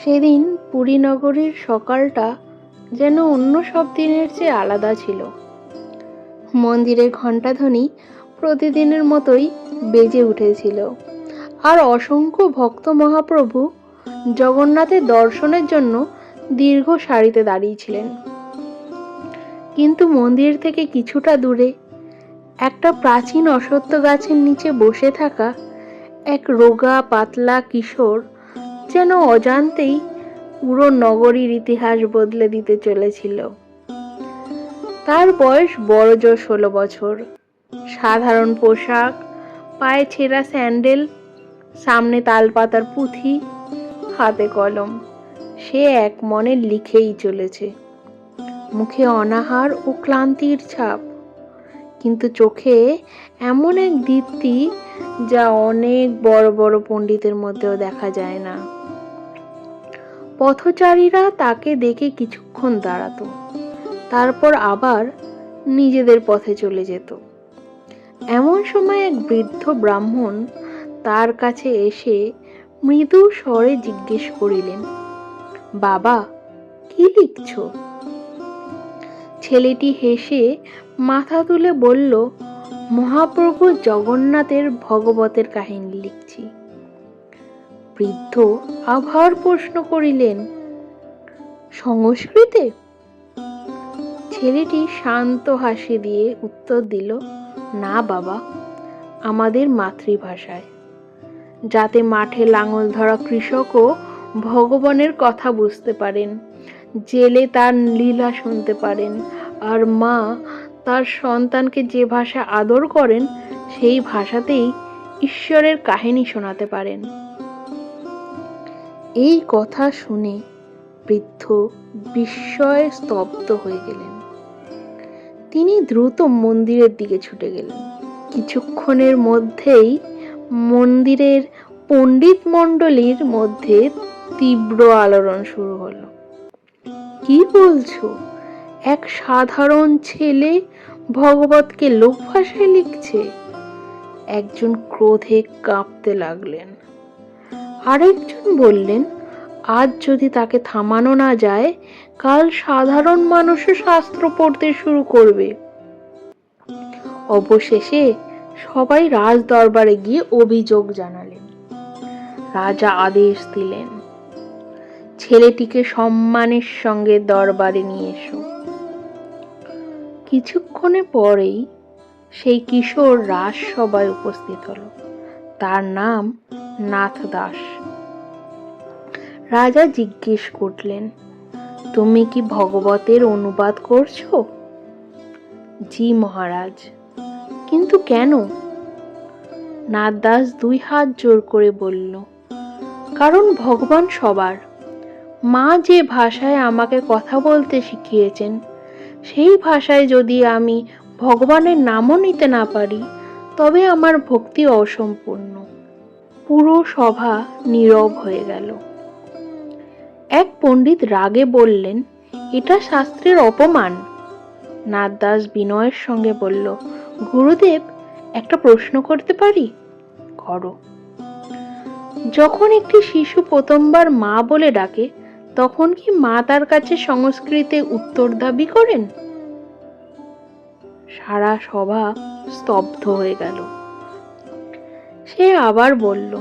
সেদিন পুরী নগরীর সকালটা যেন অন্য সব দিনের চেয়ে আলাদা ছিল। মন্দিরের ঘণ্টাধ্বনি প্রতিদিনের মতোই বেজে উঠেছিল, আর অসংখ্য ভক্ত মহাপ্রভু জগন্নাথের দর্শনের জন্য দীর্ঘ সারিতে দাঁড়িয়েছিলেন। কিন্তু মন্দির থেকে কিছুটা দূরে একটা প্রাচীন অশ্বত্থ গাছের নিচে বসে থাকা এক রোগা পাতলা কিশোর যেন অজান্তেই পুরো নগরীর ইতিহাস বদলে দিতে চলেছিল। তার বয়স বড়জোর 16 বছর। সাধারণ পোশাক, পায়ে ছেঁড়া স্যান্ডেল, সামনে তালপাতার পুঁথি, হাতে কলম। সে এক মনে লিখেই চলেছে, মুখে অনাহার ও ক্লান্তির ছাপ, কিন্তু চোখে এমন এক দীপ্তি যা অনেক বড় বড় পণ্ডিতের মধ্যেও দেখা যায় না। পথচারীরা তাকে দেখে কিছুক্ষণ দাঁড়াতো, তারপর আবার নিজেদের পথে চলে যেত। এমন সময় এক বৃদ্ধ ব্রাহ্মণ তার কাছে এসে মৃদু স্বরে জিজ্ঞেস করিলেন, বাবা, কি লিখছ? ছেলেটি হেসে মাথা তুলে বলল, মহাপ্রভু জগন্নাথের ভগবতের কাহিনী লিখছি। বৃদ্ধ আবার প্রশ্ন করিলেন, সংস্কৃতে? ছেলেটি শান্ত হাসি দিয়ে উত্তর দিল, না বাবা, আমাদের মাতৃভাষায়, যাতে মাঠে লাঙল ধরা কৃষকও ভগবানের কথা বুঝতে পারেন, জেলে তার লীলা শুনতে পারেন, আর মা তার সন্তানকে যে ভাষা আদর করেন সেই ভাষাতেই ঈশ্বরের কাহিনী শোনাতে পারেন। এই কথা শুনে বৃদ্ধ বিস্ময়ে স্তব্ধ হয়ে গেলেন। তিনি দ্রুত মন্দিরের দিকে ছুটে গেলেন। কিছুক্ষণের মধ্যেই মন্দিরের পণ্ডিত মণ্ডলীর মধ্যে তীব্র আলোড়ন শুরু হলো। কি বলছো? এক সাধারণ ছেলে ভগবতকে লোক ভাষায় লিখছে? একজন ক্রোধে কাঁপতে লাগলেন। আরেকজন বললেন, আজ যদি তাকে থামানো না যায়, কাল সাধারণ মানুষও শাস্ত্র পড়তে শুরু করবে। অবশেষে সবাই রাজ দরবারে গিয়ে অভিযোগ জানালেন। রাজা আদেশ দিলেন, ছেলেটিকে সম্মানের সঙ্গে দরবারে নিয়ে এসো। কিছুক্ষণে পরেই সেই কিশোর রাজসভায় উপস্থিত হলো। তার নাম নাথ দাস। রাজা জিজ্ঞেস করলেন, তুমি কি ভগবতের অনুবাদ করছো? জি মহারাজ। কিন্তু কেন? নাথ দাস 2 হাত জোর করে বলল, কারণ ভগবান সবার। মা যে ভাষায় আমাকে কথা বলতে শিখিয়েছেন, সেই ভাষায় যদি আমি ভগবানের নামও নিতে না পারি, তবে আমার ভক্তি অসম্পূর্ণ। পুরো সভা নীরব হয়ে গেল। এক পণ্ডিত রাগে বললেন, এটা শাস্ত্রের অপমান। নাথ দাস বিনয়ের সঙ্গে বলল, গুরুদেব, একটা প্রশ্ন করতে পারি? করো। যখন একটি শিশু প্রথমবার মা বলে ডাকে, তখন কি মা তার কাছে সংস্কৃতে উত্তর দাবি করেন? সারা সভা স্তব্ধ হয়ে গেল। সে আবার বলল,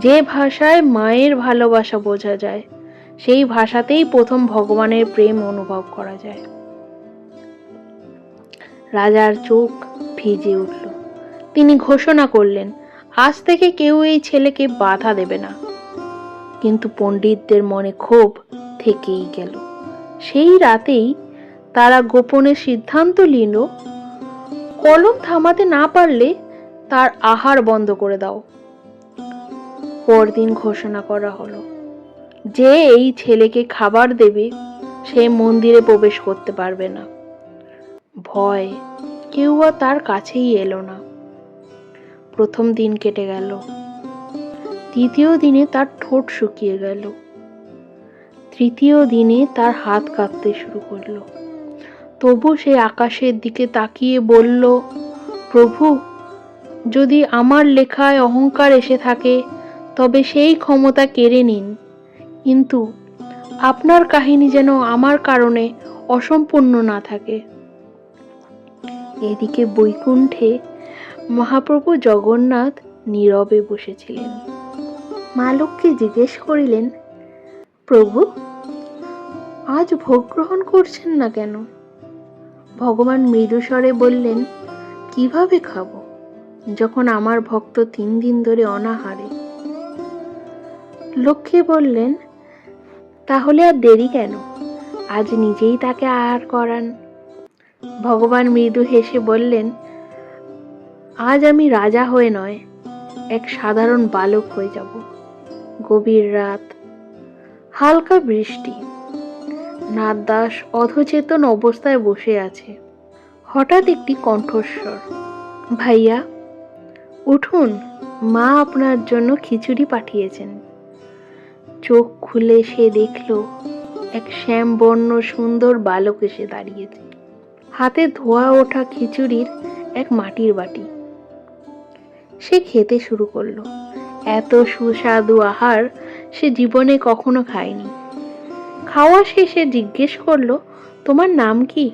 যে ভাষায় মায়ের ভালোবাসা বোঝা যায়, সেই ভাষাতেই প্রথম ভগবানের প্রেম অনুভব করা যায়। রাজার চোখ ভিজে উঠল। তিনি ঘোষণা করলেন, আজ থেকে কেউ এই ছেলেকে বাধা দেবে না। কিন্তু পণ্ডিতদের মনে ক্ষোভ থেকেই গেল। সেই রাতেই তারা গোপনে সিদ্ধান্ত নিল, কলম থামাতে না পারলে তার আহার বন্ধ করে দাও। পরদিন ঘোষণা করা হলো, যে এই ছেলেকে খাবার দেবে সে মন্দিরে প্রবেশ করতে পারবে না। ভয় কেউ আর তার কাছেই এলো না। প্রথম দিন কেটে গেল। দ্বিতীয় দিনে তার ঠোঁট শুকিয়ে গেল। তৃতীয় দিনে তার হাত কাঁপতে শুরু করলো। তবু সে আকাশের দিকে তাকিয়ে বলল, প্রভু, যদি আমার লেখায় অহংকার এসে থাকে, তবে সেই ক্ষমতা কেড়ে নিন। কিন্তু আপনার কাহিনী যেন আমার কারণে অসম্পূর্ণ না থাকে। এদিকে বৈকুণ্ঠে মহাপ্রভু জগন্নাথ নীরবে বসেছিলেন। মা লক্ষ্মী জিজ্ঞেস করিলেন, প্রভু, আজ ভোগ গ্রহণ করছেন না কেন? ভগবান মৃদুস্বরে বললেন, কিভাবে খাবো যখন আমার ভক্ত 3 দিন ধরে অনাহারে? লক্ষ্মী বললেন, তাহলে আর দেরি কেন, আজ নিজেই তাকে আহার করান। ভগবান মৃদু হেসে বললেন, আজ আমি রাজা হয়ে নয়, এক সাধারণ বালক হয়ে যাব। গভীর রাত, হালকা বৃষ্টি। নাথ দাস অধচেতন অবস্থায় বসে আছে। হঠাৎ একটি কণ্ঠস্বর, ভাইয়া উঠুন, মা আপনার জন্য খিচুড়ি পাঠিয়েছেন। চোখ খুলে সে দেখল এক শ্যামবর্ণ সুন্দর বালক এসে দাঁড়িয়েছে, হাতে ধোয়া ওঠা খিচুড়ির এক মাটির বাটি। সে খেতে শুরু করলো। এত সুস্বাদু আহার সে জীবনে কখনো খায়নি। খাওয়া শেষে জিজ্ঞেস করলো, তোমার নাম কি?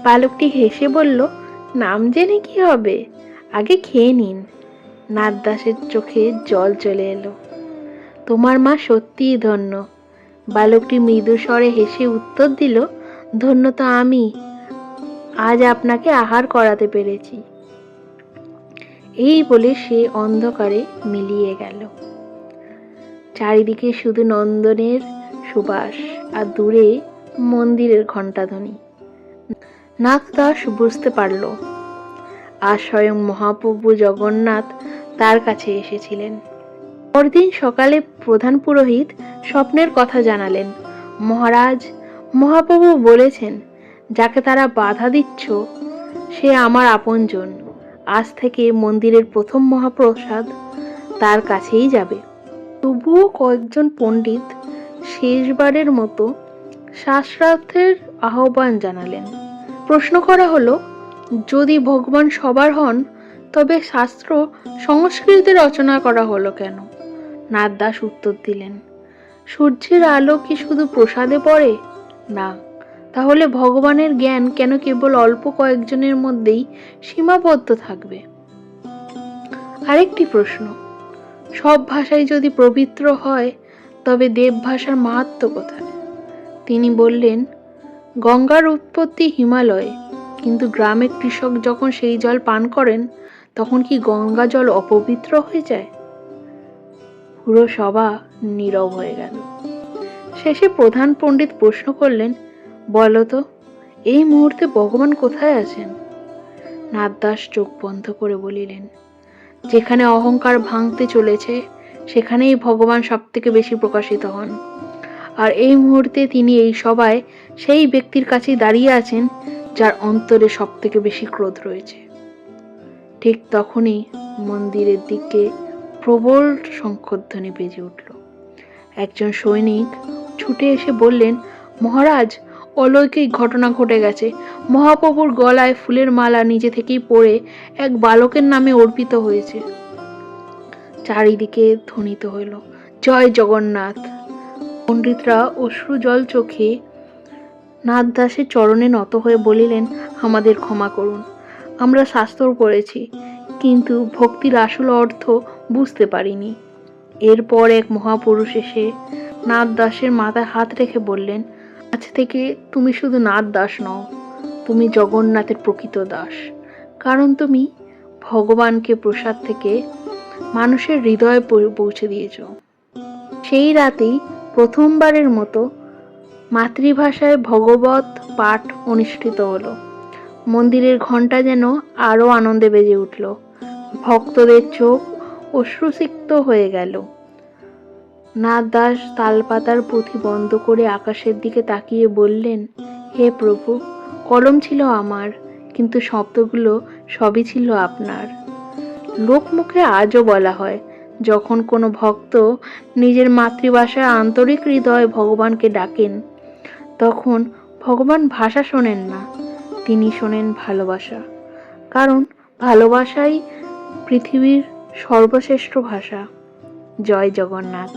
বালকটি হেসে বলল, নাম জেনে কি হবে, আগে খেয়ে নিন। নাথ দাসের চোখে জল চলে এলো। তোমার মা সত্যিই ধন্য। বালকটি মৃদু স্বরে হেসে উত্তর দিল, ধন্য তো আমি, আজ আপনাকে আহার করাতে পেরেছি। এই বলে সে অন্ধকারে মিলিয়ে গেল। চারিদিকে শুধু নন্দনের সুবাস আর দূরে মন্দিরের ঘণ্টাধ্বনি। নাথ দাস বুঝতে পারল, আজ স্বয়ং মহাপ্রভু জগন্নাথ তার কাছে এসেছিলেন। পরদিন সকালে প্রধান পুরোহিত স্বপ্নের কথা জানালেন। মহারাজ, মহাপ্রভু বলেছেন, যাকে তারা বাধা দিচ্ছ সে আমার আপনজন। আজ থেকে মন্দিরের প্রথম মহাপ্রসাদ তার কাছেই যাবে। তবুও কয়েকজন পণ্ডিত শেষবারের মতো শাস্ত্রার্থের আহ্বান জানালেন। প্রশ্ন করা হলো, যদি ভগবান সবার হন তবে শাস্ত্র সংস্কৃতে রচনা করা হলো কেন? নাথ দাস উত্তর দিলেন, সূর্যের আলো কি শুধু প্রসাদে পড়ে? না, তাহলে ভগবানের জ্ঞান কেন কেবল অল্প কয়েকজনের মধ্যেই সীমাবদ্ধ থাকবে? আরেকটি প্রশ্ন, সব ভাষাই যদি পবিত্র হয় তবে দেব ভাষার মাহাত্ম্য কোথায়? তিনি বললেন, গঙ্গার উৎপত্তি হিমালয়ে, কিন্তু গ্রামের কৃষক যখন সেই জল পান করেন তখন কি গঙ্গা জল অপবিত্র হয়ে যায়? পুরো সভা নীরব হয়ে গেল। শেষে প্রধান পণ্ডিত প্রশ্ন করলেন, বলতো, এই মুহূর্তে ভগবান কোথায় আছেন? নাথ দাস চোখ বন্ধ করে বলিলেন, যেখানে অহংকার ভাঙতে চলেছে সেখানেই ভগবান সব থেকে বেশি প্রকাশিত হন। আর এই মুহূর্তে তিনি এই সভায় সেই ব্যক্তির কাছেই দাঁড়িয়ে আছেন যার অন্তরে সব থেকে বেশি ক্রোধ রয়েছে। ঠিক তখনই মন্দিরের দিকে প্রবল শঙ্খধ্বনি বেজে উঠল। একজন সৈনিক ছুটে এসে বললেন, মহারাজ, অলৌকিক ঘটনা ঘটে গেছে। মহাপ্রভুর গলায় ফুলের মালা নিজে থেকেই পড়ে এক বালকের নামে অর্পিত হয়েছে। চারিদিকে ধ্বনিত হইল, জয় জগন্নাথ। পণ্ডিতরা অশ্রু জল চোখে নাথ দাসের চরণে নত হয়ে বলিলেন, আমাদের ক্ষমা করুন, আমরা শাস্ত্র পড়েছি কিন্তু ভক্তির আসল অর্থ বুঝতে পারিনি। এরপর এক মহাপুরুষ এসে নাথ দাসের মাথায় হাত রেখে বললেন, আজ থেকে তুমি শুধু নাথ দাস নও, তুমি জগন্নাথের প্রকৃত দাস, কারণ তুমি ভগবানকে প্রসাদ থেকে মানুষের হৃদয়ে পৌঁছে দিয়েছ। সেই রাতেই প্রথমবারের মতো মাতৃভাষায় ভগবত পাঠ অনুষ্ঠিত হলো। মন্দিরের ঘণ্টা যেন আরো আনন্দে বেজে উঠল। ভক্তদের চোখ অশ্রুসিক্ত হয়ে গেল। নাথ দাস তালপাতার পুঁথি বন্ধ করে আকাশের দিকে তাকিয়ে বললেন, হে প্রভু, কলম ছিল আমার, কিন্তু শব্দগুলো সবই ছিল আপনার। লোকমুখে আজও বলা হয়, যখন কোনো ভক্ত নিজের মাতৃভাষায় আন্তরিক হৃদয়ে ভগবানকে ডাকেন তখন ভগবান ভাষা শোনেন না, তিনি শোনেন ভালোবাসা। কারণ ভালোবাসাই পৃথিবীর সর্বশ্রেষ্ঠ ভাষা। জয় জগন্নাথ।